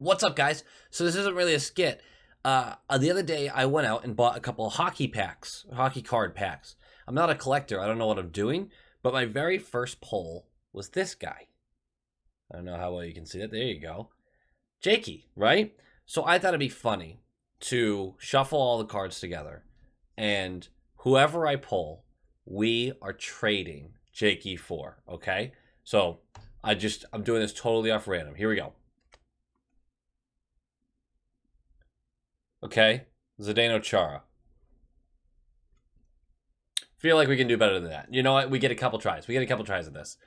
What's up, guys? So this isn't really a skit. The other day, I went out and bought a couple of hockey card packs. I'm not a collector. I don't know what I'm doing. But my very first pull was this guy. I don't know how well you can see that. There you go. Jakey, right? So I thought it'd be funny to shuffle all the cards together. And whoever I pull, we are trading Jakey for, okay? So I'm doing this totally off random. Here we go. Okay, Zdeno Chara. Feel like we can do better than that. You know what? We get a couple tries. At this.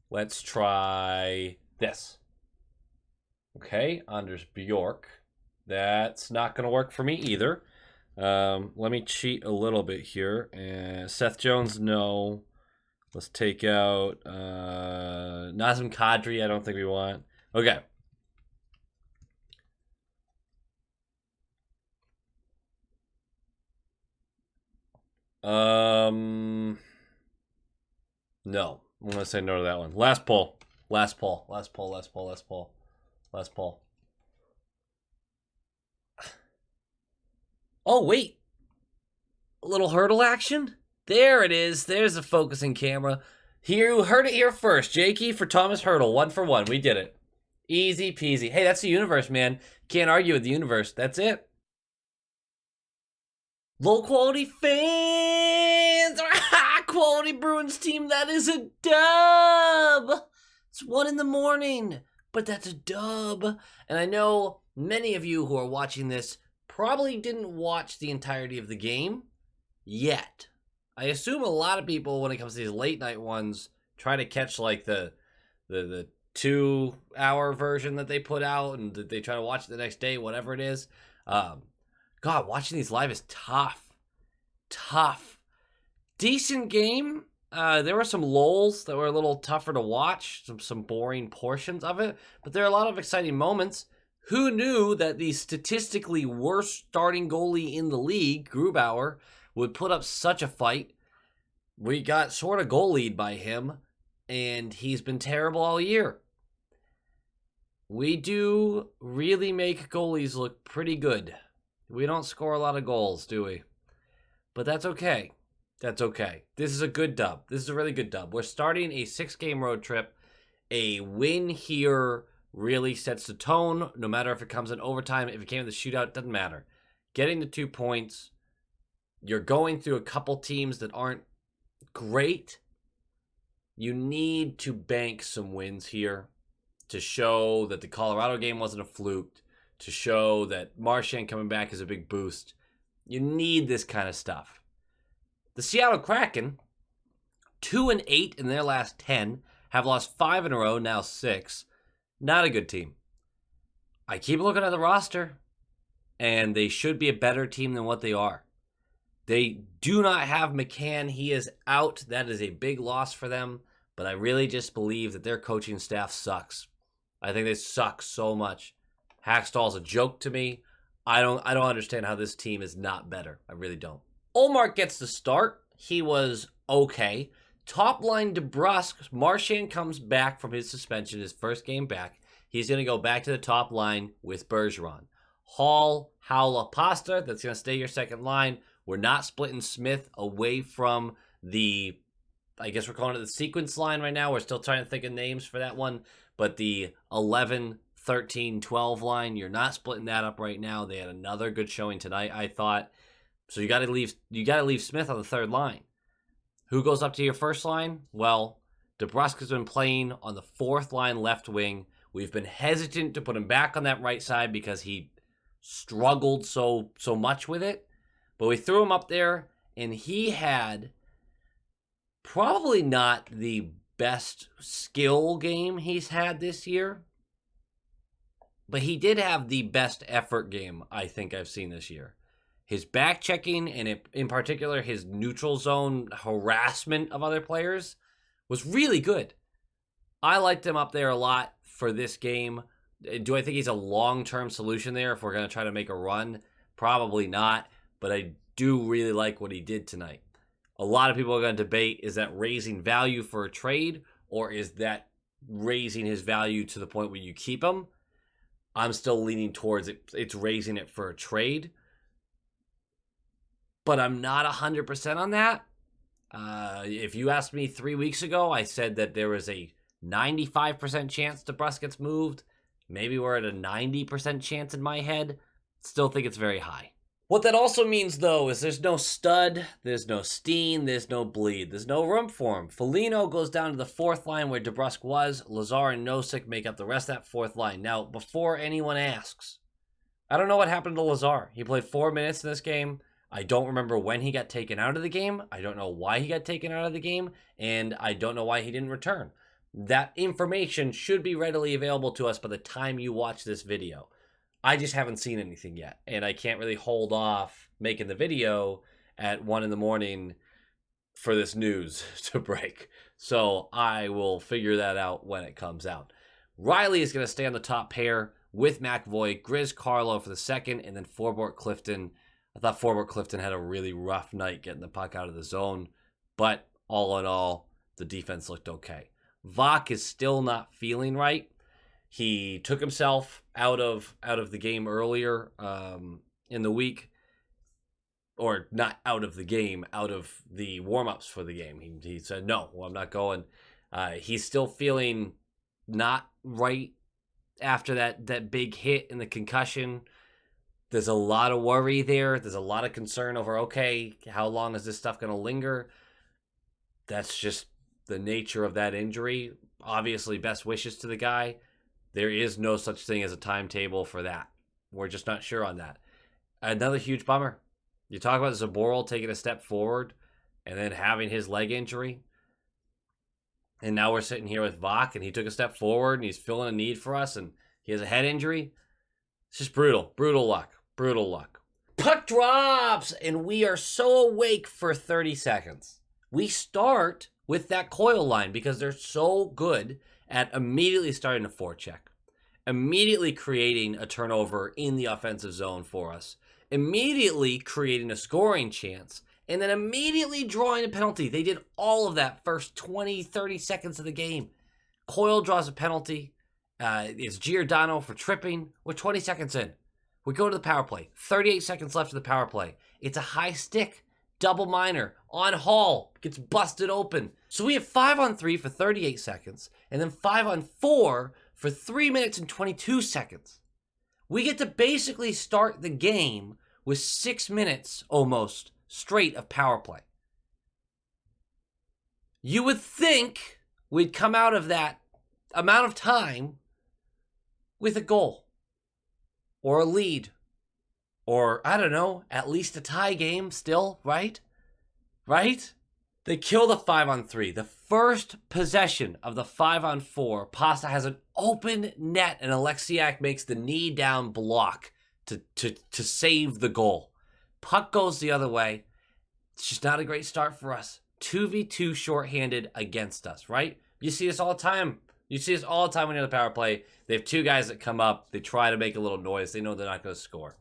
Let's try this. Okay, Anders Bjork. That's not going to work for me either. Let me cheat a little bit here. Seth Jones, no. Let's take out Nazem Kadri. I don't think we want. Okay. No. I'm going to say no to that one. Last pull. Oh, wait. A little hurdle action? There it is. There's the focusing camera. Here, you heard it here first. Jakey for Thomas Hurdle. 1 for 1. We did it. Easy peasy. Hey, that's the universe, man. Can't argue with the universe. That's it. Low quality fans! Quality Bruins team, that is a dub! It's 1 in the morning, but that's a dub. And I know many of you who are watching this probably didn't watch the entirety of the game yet. I assume a lot of people, when it comes to these late night ones, try to catch like the 2-hour version that they put out, and they try to watch it the next day, whatever it is. God, watching these live is tough. Decent game. There were some lulls that were a little tougher to watch, some boring portions of it, but there are a lot of exciting moments. Who knew that the statistically worst starting goalie in the league, Grubauer, would put up such a fight? We got sort of goalied by him, and he's been terrible all year. We do really make goalies look pretty good. We don't score a lot of goals, do we? But that's okay. That's okay. This is a good dub. This is a really good dub. We're starting a 6-game road trip. A win here really sets the tone, no matter if it comes in overtime. If it came in the shootout, doesn't matter. Getting the 2 points. You're going through a couple teams that aren't great. You need to bank some wins here to show that the Colorado game wasn't a fluke, to show that Marchand coming back is a big boost. You need this kind of stuff. The Seattle Kraken, 2-8 in their last 10, have lost 5 in a row, now 6. Not a good team. I keep looking at the roster, and they should be a better team than what they are. They do not have McCann. He is out. That is a big loss for them, but I really just believe that their coaching staff sucks. I think they suck so much. Hackstall's a joke to me. I don't understand how this team is not better. I really don't. Olmark gets the start. He was okay. Top line Debrusk. Marchand comes back from his suspension, his first game back. He's going to go back to the top line with Bergeron. Hall, Howla, Pasta. That's going to stay your second line. We're not splitting Smith away from the, I guess we're calling it the sequence line right now. We're still trying to think of names for that one. But the 11, 13, 12 line, you're not splitting that up right now. They had another good showing tonight, I thought. So you got to leave Smith on the third line. Who goes up to your first line? Well, Debrusk has been playing on the fourth line left wing. We've been hesitant to put him back on that right side because he struggled so much with it. But we threw him up there, and he had probably not the best skill game he's had this year. But he did have the best effort game I think I've seen this year. His back checking, and in particular his neutral zone harassment of other players, was really good. I liked him up there a lot for this game. Do I think he's a long-term solution there if we're going to try to make a run? Probably not, but I do really like what he did tonight. A lot of people are going to debate, is that raising value for a trade, or is that raising his value to the point where you keep him. I'm still leaning towards it's raising it for a trade. But I'm not 100% on that. If you asked me 3 weeks ago, I said that there was a 95% chance Debrusk gets moved. Maybe we're at a 90% chance in my head. Still think it's very high. What that also means, though, is there's no stud, there's no Steen, there's no bleed, there's no room for him. Foligno goes down to the fourth line where Debrusk was. Lazar and Nosek make up the rest of that fourth line. Now, before anyone asks, I don't know what happened to Lazar. He played 4 minutes in this game. I don't remember when he got taken out of the game. I don't know why he got taken out of the game. And I don't know why he didn't return. That information should be readily available to us by the time you watch this video. I just haven't seen anything yet, and I can't really hold off making the video at 1 in.the morning for this news to break. So I will figure that out when it comes out. Riley is going to stay on the top pair with McAvoy, Grizz Carlo for the second, and then Forbort Clifton. I thought Forbort Clifton had a really rough night getting the puck out of the zone, but all in all, the defense looked okay. Vok is still not feeling right. He took himself out of the game earlier in the week, or not out of the game, out of the warm-ups for the game. He said, no, I'm not going. He's still feeling not right after that big hit and the concussion. There's a lot of worry there. There's a lot of concern over, okay, how long is this stuff going to linger? That's just the nature of that injury. Obviously, best wishes to the guy. There is no such thing as a timetable for that. We're just not sure on that. Another huge bummer. You talk about Zaboral taking a step forward and then having his leg injury. And now we're sitting here with Vok, and he took a step forward, and he's filling a need for us, and he has a head injury. It's just brutal. Brutal luck. Brutal luck. Puck drops, and we are so awake for 30 seconds. We start with that Coil line because they're so good at immediately starting a forecheck, immediately creating a turnover in the offensive zone for us, immediately creating a scoring chance, and then immediately drawing a penalty. They did all of that first 20, 30 seconds of the game. Coil draws a penalty. It's Giordano for tripping. We're 20 seconds in. We go to the power play. 38 seconds left of the power play. It's a high stick, double minor, on Hall, gets busted open. So we have 5-on-3 for 38 seconds, and then 5-on-4 for 3 minutes and 22 seconds. We get to basically start the game with 6 minutes almost straight of power play. You would think we'd come out of that amount of time with a goal or a lead or, I don't know, at least a tie game still, right? Right? They kill the 5-on-3. The first possession of the 5-on-4, Pasta has an open net, and Alexiak makes the knee-down block to save the goal. Puck goes the other way. It's just not a great start for us. 2v2 shorthanded against us, right? You see this all the time. You see this all the time when you're on the power play. They have two guys that come up. They try to make a little noise. They know they're not going to score.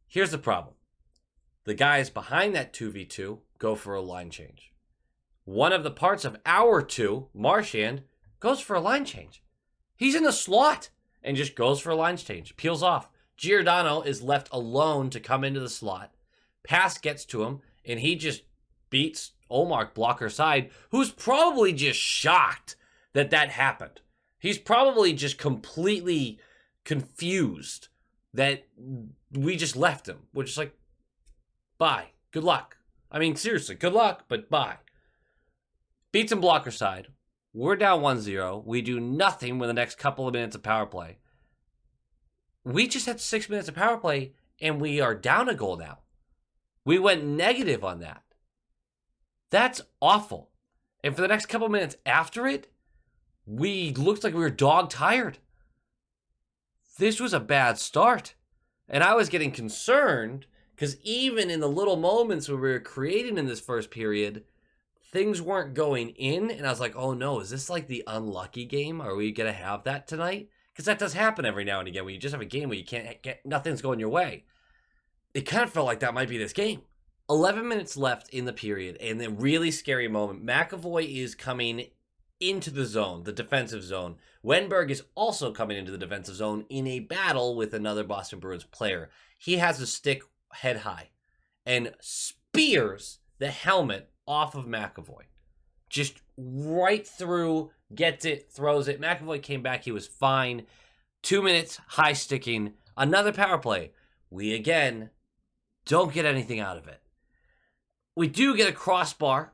Here's the problem. The guys behind that 2v2 go for a line change. One of the parts of our two, Marchand, goes for a line change. He's in the slot and just goes for a line change. Peels off. Giordano is left alone to come into the slot. Pass gets to him, and he just beats Olmark blocker side, who's probably just shocked that happened. He's probably just completely confused that we just left him. We're just like, bye. Good luck. I mean, seriously, good luck, but bye. Beats him blocker side. We're down 1-0. We do nothing with the next couple of minutes of power play. We just had 6 minutes of power play, and we are down a goal now. We went negative on that. That's awful. And for the next couple minutes after it, we looked like we were dog tired. This was a bad start. And I was getting concerned because even in the little moments where we were creating in this first period, things weren't going in. And I was like, oh no, is this like the unlucky game? Are we going to have that tonight? Because that does happen every now and again, where you just have a game where you can't get, nothing's going your way. It kind of felt like that might be this game. 11 minutes left in the period, and the really scary moment. McAvoy is coming into the zone, the defensive zone. Wenberg is also coming into the defensive zone in a battle with another Boston Bruins player. He has a stick head high and spears the helmet off of McAvoy. Just right through, gets it, throws it. McAvoy came back, he was fine. 2 minutes, high sticking, another power play. We again don't get anything out of it. We do get a crossbar.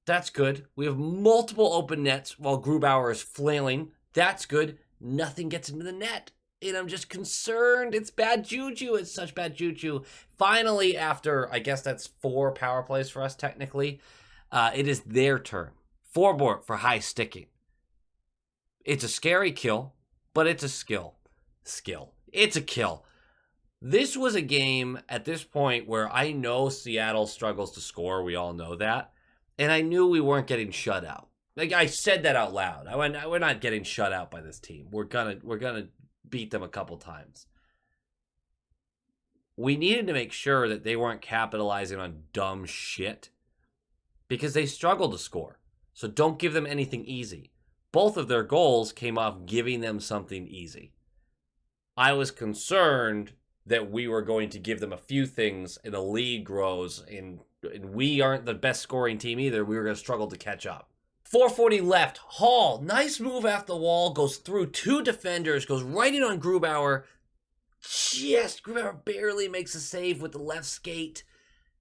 That's good. We have multiple open nets while Grubauer is flailing. That's good. Nothing gets into the net. And I'm just concerned. It's bad juju. It's such bad juju. Finally, after, I guess that's 4 power plays for us technically, it is their turn. Forbort for high sticking. It's a scary kill, but it's a skill. It's a kill. This was a game at this point where I know Seattle struggles to score. We all know that. And I knew we weren't getting shut out. Like, I said that out loud. We're not getting shut out by this team. We're gonna beat them a couple times. We needed to make sure that they weren't capitalizing on dumb shit because they struggled to score. So don't give them anything easy. Both of their goals came off giving them something easy. I was concerned that we were going to give them a few things and the lead grows and we aren't the best scoring team either. We were going to struggle to catch up. 4:40 left. Hall, nice move off the wall, goes through 2 defenders, goes right in on Grubauer. Grubauer barely makes a save with the left skate.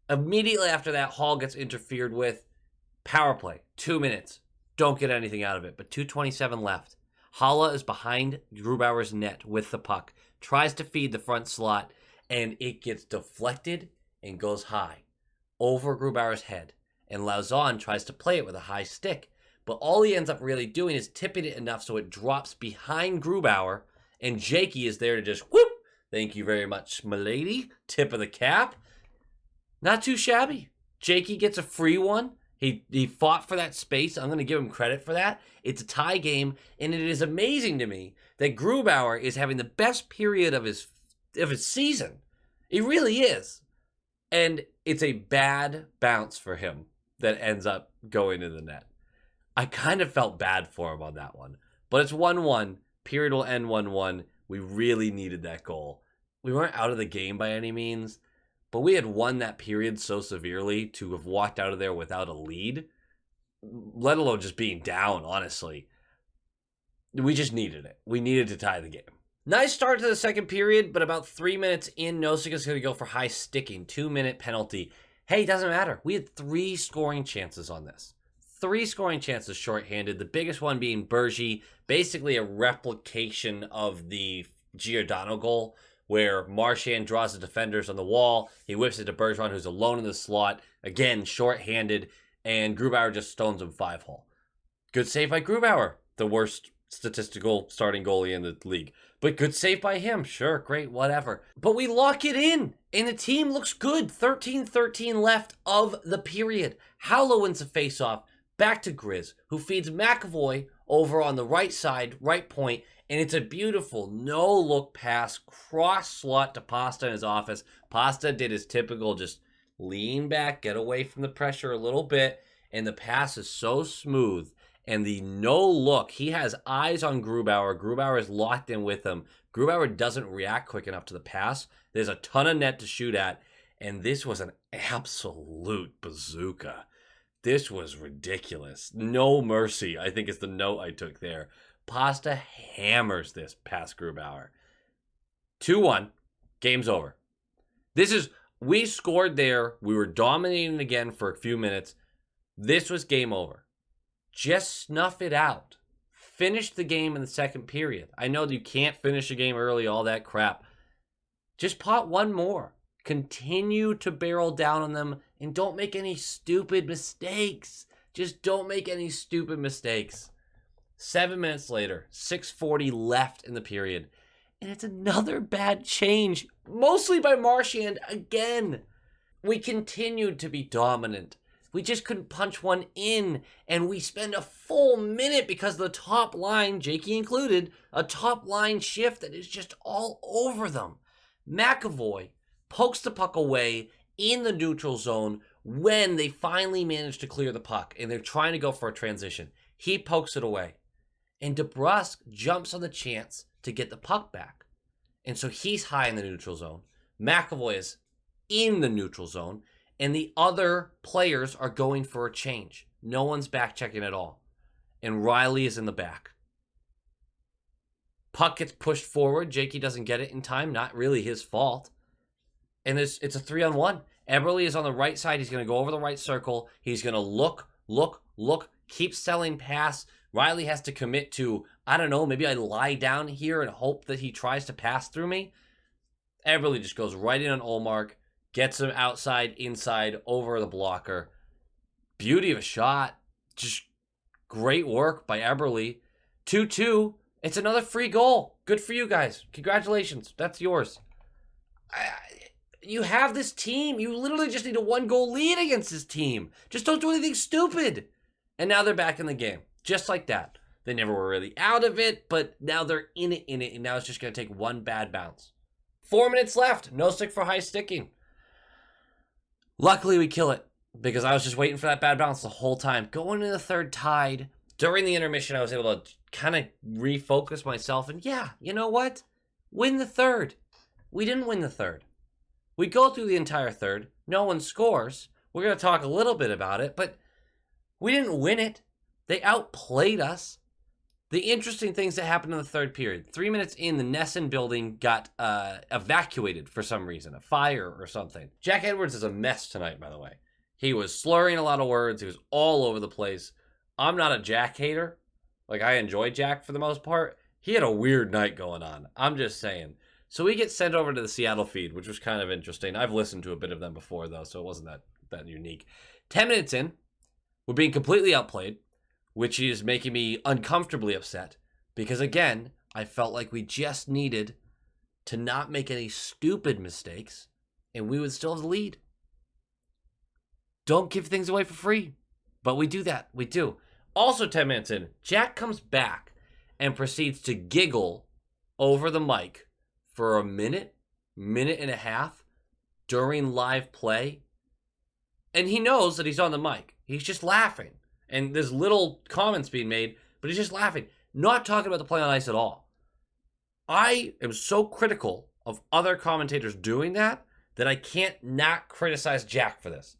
Immediately after that, Hall gets interfered with. Power play, 2 minutes. Don't get anything out of it, but 2:27 left. Haula is behind Grubauer's net with the puck, tries to feed the front slot, and it gets deflected and goes high over Grubauer's head. And Lauzon tries to play it with a high stick, but all he ends up really doing is tipping it enough so it drops behind Grubauer, and Jakey is there to just whoop. Thank you very much, m'lady. Tip of the cap. Not too shabby. Jakey gets a free one. He fought for that space. I'm going to give him credit for that. It's a tie game, and it is amazing to me that Grubauer is having the best period of his season. It really is. And it's a bad bounce for him that ends up going in the net. I kind of felt bad for him on that one. But it's 1-1. Period will end 1-1. We really needed that goal. We weren't out of the game by any means, but we had won that period so severely to have walked out of there without a lead, let alone just being down, honestly. We just needed it. We needed to tie the game. Nice start to the second period, but about 3 minutes in, Nosika's going to go for high sticking. 2-minute penalty. Hey, doesn't matter. We had 3 scoring chances on this. 3 scoring chances shorthanded. The biggest one being Bergie, basically a replication of the Giordano goal, where Marchand draws the defenders on the wall. He whips it to Bergeron, who's alone in the slot. Again, shorthanded, and Grubauer just stones him 5-hole. Good save by Grubauer, the worst statistical starting goalie in the league. But good save by him. Sure, great, whatever. But we lock it in, and the team looks good. 13-13 left of the period. Howlow wins the faceoff. Back to Grizz, who feeds McAvoy over on the right side, right point, and it's a beautiful no-look pass, cross slot to Pasta in his office. Pasta did his typical just lean back, get away from the pressure a little bit, and the pass is so smooth. And the no-look, he has eyes on Grubauer. Grubauer is locked in with him. Grubauer doesn't react quick enough to the pass. There's a ton of net to shoot at, and this was an absolute bazooka. This was ridiculous. No mercy, I think is the note I took there. Pasta hammers this past Grubauer. 2-1. Game's over. We scored there. We were dominating again for a few minutes. This was game over. Just snuff it out. Finish the game in the second period. I know that you can't finish a game early, all that crap. Just pot one more. Continue to barrel down on them and don't make any stupid mistakes. Just don't make any stupid mistakes. 7 minutes later, 6:40 left in the period, and it's another bad change, mostly by Marchand again. We continued to be dominant. We just couldn't punch one in, and we spend a full minute because the top line, Jakey included, a top line shift that is just all over them. McAvoy pokes the puck away in the neutral zone when they finally manage to clear the puck, and they're trying to go for a transition. He pokes it away. And Debrusk jumps on the chance to get the puck back. And so he's high in the neutral zone. McAvoy is in the neutral zone. And the other players are going for a change. No one's back checking at all. And Riley is in the back. Puck gets pushed forward. Jakey doesn't get it in time. Not really his fault. And it's a 3-on-1. Eberle is on the right side. He's going to go over the right circle. He's going to look, keep selling pass. Riley has to commit to, I don't know, maybe I lie down here and hope that he tries to pass through me. Eberle just goes right in on Ullmark, gets him outside, inside, over the blocker. Beauty of a shot. Just great work by Eberle. 2-2. It's another free goal. Good for you guys. Congratulations. That's yours. You have this team. You literally just need a 1-goal lead against this team. Just don't do anything stupid. And now they're back in the game. Just like that. They never were really out of it, but now they're in it, and now it's just going to take one bad bounce. 4 minutes left. No stick for high sticking. Luckily, we kill it, because I was just waiting for that bad bounce the whole time. Going into the third tied. During the intermission, I was able to kind of refocus myself, and yeah, you know what? Win the third. We didn't win the third. We go through the entire third. No one scores. We're going to talk a little bit about it, but we didn't win it. They outplayed us. The interesting things that happened in the third period. 3 minutes in, the Nesson building got evacuated for some reason. A fire or something. Jack Edwards is a mess tonight, by the way. He was slurring a lot of words. He was all over the place. I'm not a Jack hater. Like, I enjoy Jack for the most part. He had a weird night going on. I'm just saying. So we get sent over to the Seattle feed, which was kind of interesting. I've listened to a bit of them before, though, so it wasn't that unique. 10 minutes in, we're being completely outplayed, which is making me uncomfortably upset because, again, I felt like we just needed to not make any stupid mistakes and we would still have the lead. Don't give things away for free, but we do that. We do. Also, 10 minutes in, Jack comes back and proceeds to giggle over the mic for a minute and a half during live play. And he knows that he's on the mic. He's just laughing. And there's little comments being made, but he's just laughing. Not talking about the play on ice at all. I am so critical of other commentators doing that I can't not criticize Jack for this.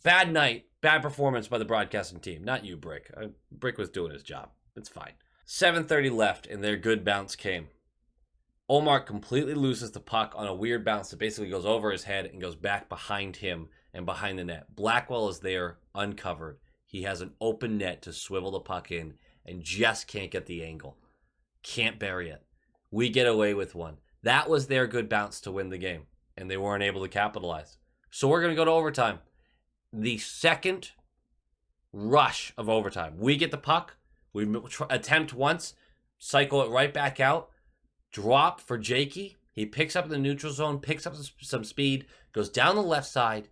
Bad night, bad performance by the broadcasting team. Not you, Brick. Brick was doing his job. It's fine. 7:30 left, and their good bounce came. Ullmark completely loses the puck on a weird bounce that basically goes over his head and goes back behind him and behind the net. Blackwell is there, uncovered. He has an open net to swivel the puck in and just can't get the angle. Can't bury it. We get away with one. That was their good bounce to win the game, and they weren't able to capitalize. So we're going to go to overtime. The second rush of overtime. We get the puck. We attempt once, cycle it right back out, drop for Jakey. He picks up in the neutral zone, picks up some speed, goes down the left side,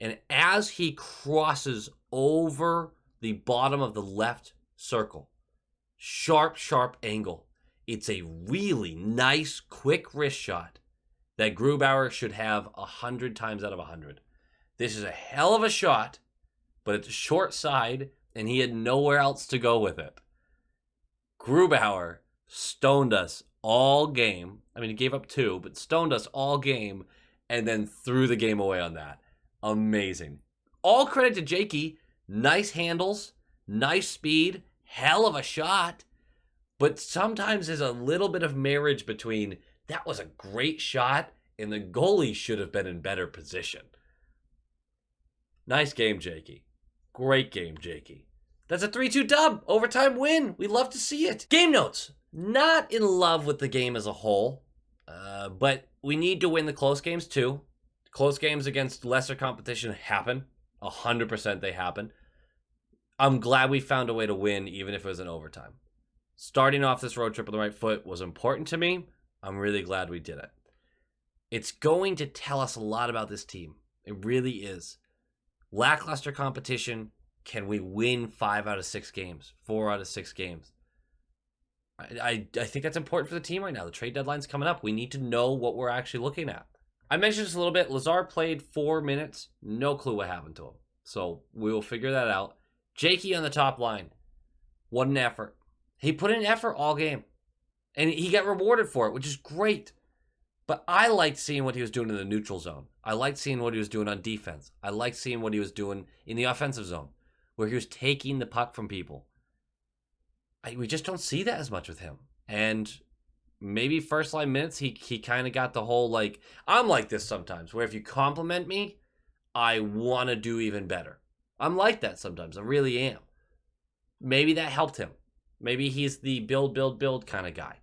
and as he crosses over the bottom of the left circle, sharp angle, it's a really nice, quick wrist shot that Grubauer should have 100 times out of 100. This is a hell of a shot, but it's a short side, and he had nowhere else to go with it. Grubauer stoned us all game. I mean, he gave up 2, but stoned us all game, and then threw the game away on that. Amazing. All credit to Jakey. Nice handles, nice speed, hell of a shot. But sometimes there's a little bit of marriage between that was a great shot and the goalie should have been in better position. Nice game, Jakey. Great game, Jakey. That's a 3-2 dub. Overtime win. We love to see it. Game notes. Not in love with the game as a whole, but we need to win the close games too. Close games against lesser competition happen. 100% they happen. I'm glad we found a way to win, even if it was in overtime. Starting off this road trip on the right foot was important to me. I'm really glad we did it. It's going to tell us a lot about this team. It really is. Lackluster competition. Can we win 5 out of 6 games? 4 out of 6 games? I think that's important for the team right now. The trade deadline's coming up. We need to know what we're actually looking at. I mentioned this a little bit. Lazar played 4 minutes. No clue what happened to him. So we will figure that out. Jakey on the top line. What an effort. He put in effort all game. And he got rewarded for it, which is great. But I liked seeing what he was doing in the neutral zone. I liked seeing what he was doing on defense. I liked seeing what he was doing in the offensive zone, where he was taking the puck from people. We just don't see that as much with him. And maybe first line minutes, he kind of got the whole, like, I'm like this sometimes, where if you compliment me, I want to do even better. I'm like that sometimes. I really am. Maybe that helped him. Maybe he's the build, build, build kind of guy.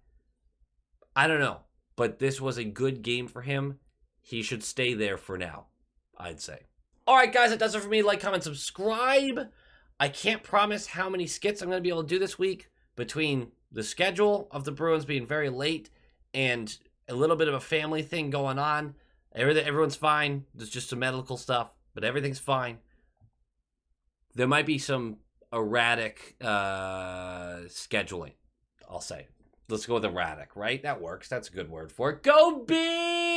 I don't know. But this was a good game for him. He should stay there for now, I'd say. All right, guys, that does it for me. Like, comment, subscribe. I can't promise how many skits I'm going to be able to do this week between the schedule of the Bruins being very late and a little bit of a family thing going on. Everyone's fine. There's just some medical stuff, but everything's fine. There might be some erratic scheduling, I'll say. Let's go with erratic, right? That works. That's a good word for it. Go big!